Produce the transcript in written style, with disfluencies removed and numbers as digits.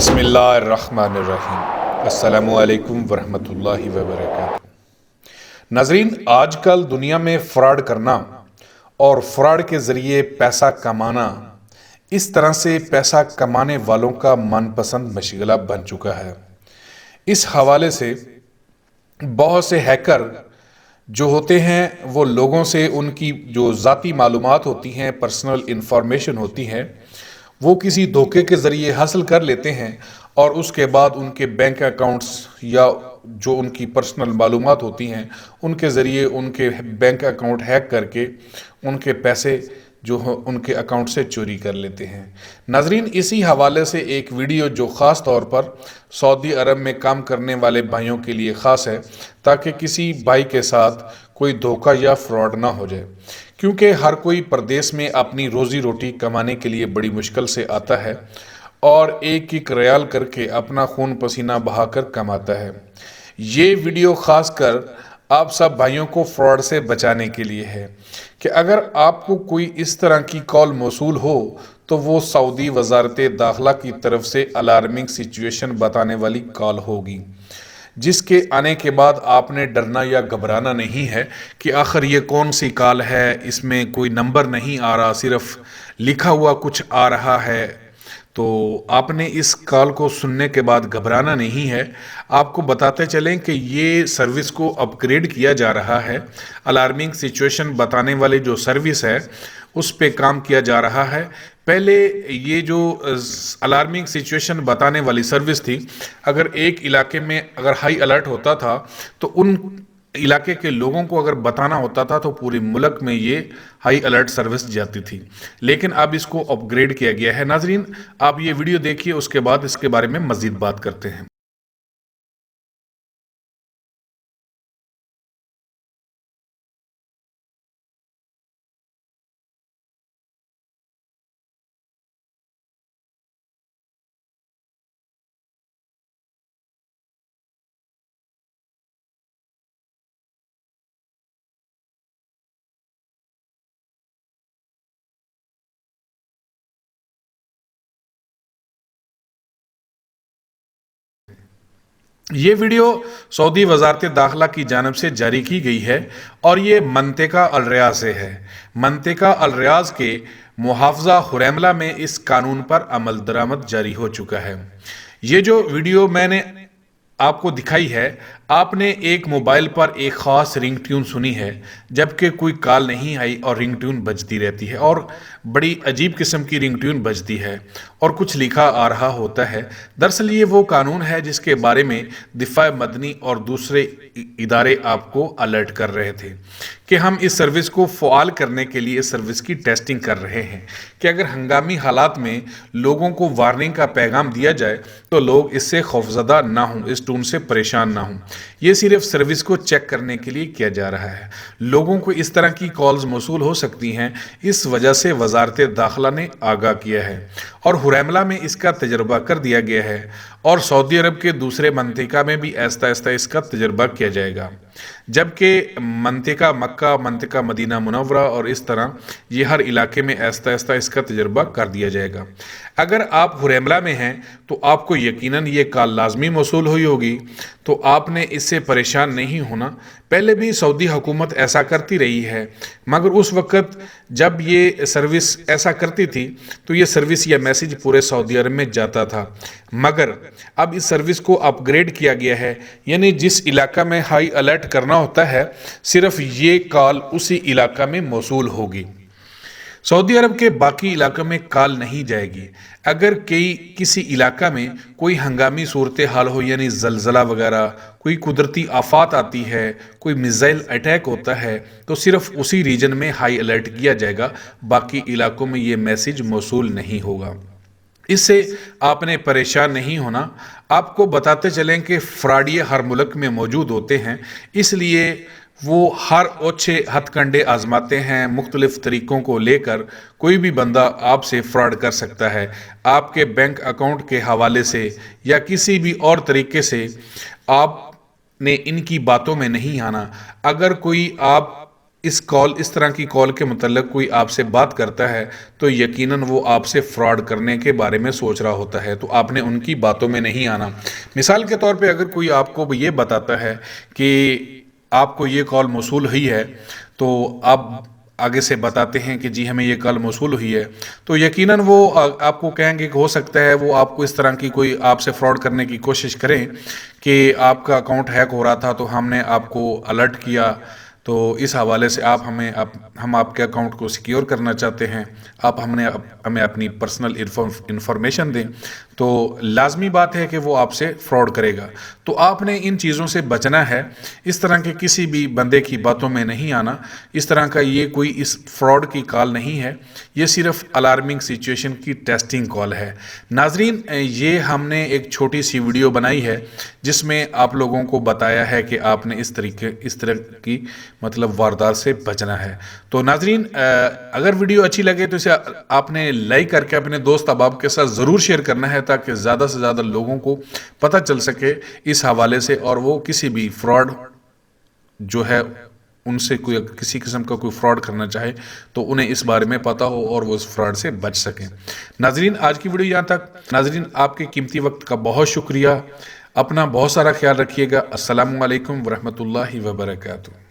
بسم اللہ الرحمن الرحیم۔ السلام علیکم ورحمۃ اللہ وبرکاتہ۔ ناظرین، آج کل دنیا میں فراڈ کرنا اور فراڈ کے ذریعے پیسہ کمانا اس طرح سے پیسہ کمانے والوں کا من پسند مشغلہ بن چکا ہے۔ اس حوالے سے بہت سے ہیکر جو ہوتے ہیں وہ لوگوں سے ان کی جو ذاتی معلومات ہوتی ہیں، پرسنل انفارمیشن ہوتی ہیں، وہ کسی دھوکے کے ذریعے حاصل کر لیتے ہیں اور اس کے بعد ان کے بینک اکاؤنٹس یا جو ان کی پرسنل معلومات ہوتی ہیں ان کے ذریعے ان کے بینک اکاؤنٹ ہیک کر کے ان کے پیسے جو ان کے اکاؤنٹ سے چوری کر لیتے ہیں۔ ناظرین، اسی حوالے سے ایک ویڈیو جو خاص طور پر سعودی عرب میں کام کرنے والے بھائیوں کے لیے خاص ہے، تاکہ کسی بھائی کے ساتھ کوئی دھوکہ یا فراڈ نہ ہو جائے، کیونکہ ہر کوئی پردیس میں اپنی روزی روٹی کمانے کے لیے بڑی مشکل سے آتا ہے اور ایک ایک ریال کر کے اپنا خون پسینہ بہا کر کماتا ہے۔ یہ ویڈیو خاص کر آپ سب بھائیوں کو فراڈ سے بچانے کے لیے ہے کہ اگر آپ کو کوئی اس طرح کی کال موصول ہو تو وہ سعودی وزارت داخلہ کی طرف سے الارمنگ سچویشن بتانے والی کال ہوگی، جس کے آنے کے بعد آپ نے ڈرنا یا گھبرانا نہیں ہے کہ آخر یہ کون سی کال ہے، اس میں کوئی نمبر نہیں آ رہا، صرف لکھا ہوا کچھ آ رہا ہے۔ تو آپ نے اس کال کو سننے کے بعد گھبرانا نہیں ہے۔ آپ کو بتاتے چلیں کہ یہ سروس کو اپ گریڈ کیا جا رہا ہے، الارمنگ سچویشن بتانے والی جو سروس ہے اس پہ کام کیا جا رہا ہے۔ پہلے یہ جو الارمنگ سچویشن بتانے والی سروس تھی، اگر ایک علاقے میں اگر ہائی الرٹ ہوتا تھا تو ان علاقے کے لوگوں کو اگر بتانا ہوتا تھا تو پورے ملک میں یہ ہائی الرٹ سروس جاتی تھی، لیکن اب اس کو اپ گریڈ کیا گیا ہے۔ ناظرین، آپ یہ ویڈیو دیکھیے، اس کے بعد اس کے بارے میں مزید بات کرتے ہیں۔ یہ ویڈیو سعودی وزارت داخلہ کی جانب سے جاری کی گئی ہے اور یہ منطقہ الریاض سے ہے۔ منطقہ الریاض کے محافظہ حریملہ میں اس قانون پر عمل درآمد جاری ہو چکا ہے۔ یہ جو ویڈیو میں نے آپ کو دکھائی ہے، آپ نے ایک موبائل پر ایک خاص رنگ ٹیون سنی ہے، جبکہ کوئی کال نہیں آئی اور رنگ ٹیون بجتی رہتی ہے اور بڑی عجیب قسم کی رنگ ٹیون بجتی ہے اور کچھ لکھا آ رہا ہوتا ہے۔ دراصل یہ وہ قانون ہے جس کے بارے میں دفاع مدنی اور دوسرے ادارے آپ کو الرٹ کر رہے تھے کہ ہم اس سروس کو فعال کرنے کے لیے اس سروس کی ٹیسٹنگ کر رہے ہیں کہ اگر ہنگامی حالات میں لوگوں کو وارننگ کا پیغام دیا جائے تو لوگ اس سے خوفزدہ نہ ہوں، اس ٹون سے پریشان نہ ہوں۔ یہ صرف سروس کو چیک کرنے کے لیے کیا جا رہا ہے۔ لوگوں کو اس طرح کی کالز موصول ہو سکتی ہیں، اس وجہ سے وزارت داخلہ نے آگاہ کیا ہے اور حریملہ میں اس کا تجربہ کر دیا گیا ہے اور سعودی عرب کے دوسرے منطقہ میں بھی آہستہ آہستہ اس کا تجربہ کیا جائے گا، جبکہ منطقہ مکہ، منطقہ مدینہ منورہ اور اس طرح یہ ہر علاقے میں آہستہ آہستہ اس کا تجربہ کر دیا جائے گا۔ اگر آپ حریملہ میں ہیں تو آپ کو یقیناً یہ کال لازمی موصول ہوئی ہوگی، تو آپ نے اس سے پریشان نہیں ہونا۔ پہلے بھی سعودی حکومت ایسا کرتی رہی ہے، مگر اس وقت جب یہ سروس ایسا کرتی تھی تو یہ سروس یا میسیج پورے سعودی عرب میں جاتا تھا، مگر اب اس سروس کو اپ گریڈ کیا گیا ہے، یعنی جس علاقہ میں ہائی الرٹ کرنا ہوتا ہے صرف یہ کال اسی علاقہ میں موصول ہوگی، سعودی عرب کے باقی علاقوں میں کال نہیں جائے گی۔ اگر کسی علاقہ میں کوئی ہنگامی صورتحال ہو، یعنی زلزلہ وغیرہ، کوئی قدرتی آفات آتی ہے، کوئی میزائل اٹیک ہوتا ہے، تو صرف اسی ریجن میں ہائی الرٹ کیا جائے گا، باقی علاقوں میں یہ میسیج موصول نہیں ہوگا۔ اس سے آپ نے پریشان نہیں ہونا۔ آپ کو بتاتے چلیں کہ فراڈی ہر ملک میں موجود ہوتے ہیں، اس لیے وہ ہر اوچھے ہتھ کنڈے آزماتے ہیں، مختلف طریقوں کو لے کر کوئی بھی بندہ آپ سے فراڈ کر سکتا ہے۔ آپ کے بینک اکاؤنٹ کے حوالے سے یا کسی بھی اور طریقے سے آپ نے ان کی باتوں میں نہیں آنا۔ اگر کوئی آپ اس طرح کی کال کے متعلق کوئی آپ سے بات کرتا ہے تو یقیناً وہ آپ سے فراڈ کرنے کے بارے میں سوچ رہا ہوتا ہے، تو آپ نے ان کی باتوں میں نہیں آنا۔ مثال کے طور پہ اگر کوئی آپ کو یہ بتاتا ہے کہ آپ کو یہ کال موصول ہوئی ہے، تو آپ آگے سے بتاتے ہیں کہ جی ہمیں یہ کال موصول ہوئی ہے، تو یقیناً وہ آپ کو کہیں گے کہ ہو سکتا ہے وہ آپ کو اس طرح کی کوئی آپ سے فراڈ کرنے کی کوشش کریں کہ آپ کا اکاؤنٹ ہیک ہو رہا تھا تو ہم نے آپ کو الرٹ کیا، تو اس حوالے سے ہم آپ کے اکاؤنٹ کو سیکیور کرنا چاہتے ہیں، آپ ہمیں اپنی پرسنل انفارمیشن دیں، تو لازمی بات ہے کہ وہ آپ سے فراڈ کرے گا۔ تو آپ نے ان چیزوں سے بچنا ہے، اس طرح کے کسی بھی بندے کی باتوں میں نہیں آنا۔ اس طرح کا یہ کوئی اس فراڈ کی کال نہیں ہے، یہ صرف الارمنگ سچویشن کی ٹیسٹنگ کال ہے۔ ناظرین، یہ ہم نے ایک چھوٹی سی ویڈیو بنائی ہے جس میں آپ لوگوں کو بتایا ہے کہ آپ نے اس طرح کی واردات سے بچنا ہے۔ تو ناظرین، اگر ویڈیو اچھی لگے تو اسے آپ نے لائک کر کے اپنے دوست احباب کے ساتھ ضرور شیئر کرنا ہے تاکہ زیادہ سے زیادہ لوگوں کو پتہ چل سکے اس حوالے سے، اور وہ کسی بھی فراڈ جو ہے ان سے کسی قسم کا کوئی فراڈ کرنا چاہے تو انہیں اس بارے میں پتہ ہو اور وہ اس فراڈ سے بچ سکیں۔ ناظرین، آج کی ویڈیو یہاں تک۔ ناظرین، آپ کے قیمتی وقت کا بہت شکریہ، اپنا بہت سارا خیال رکھیے گا۔ السلام علیکم ورحمۃ اللہ وبرکاتہ۔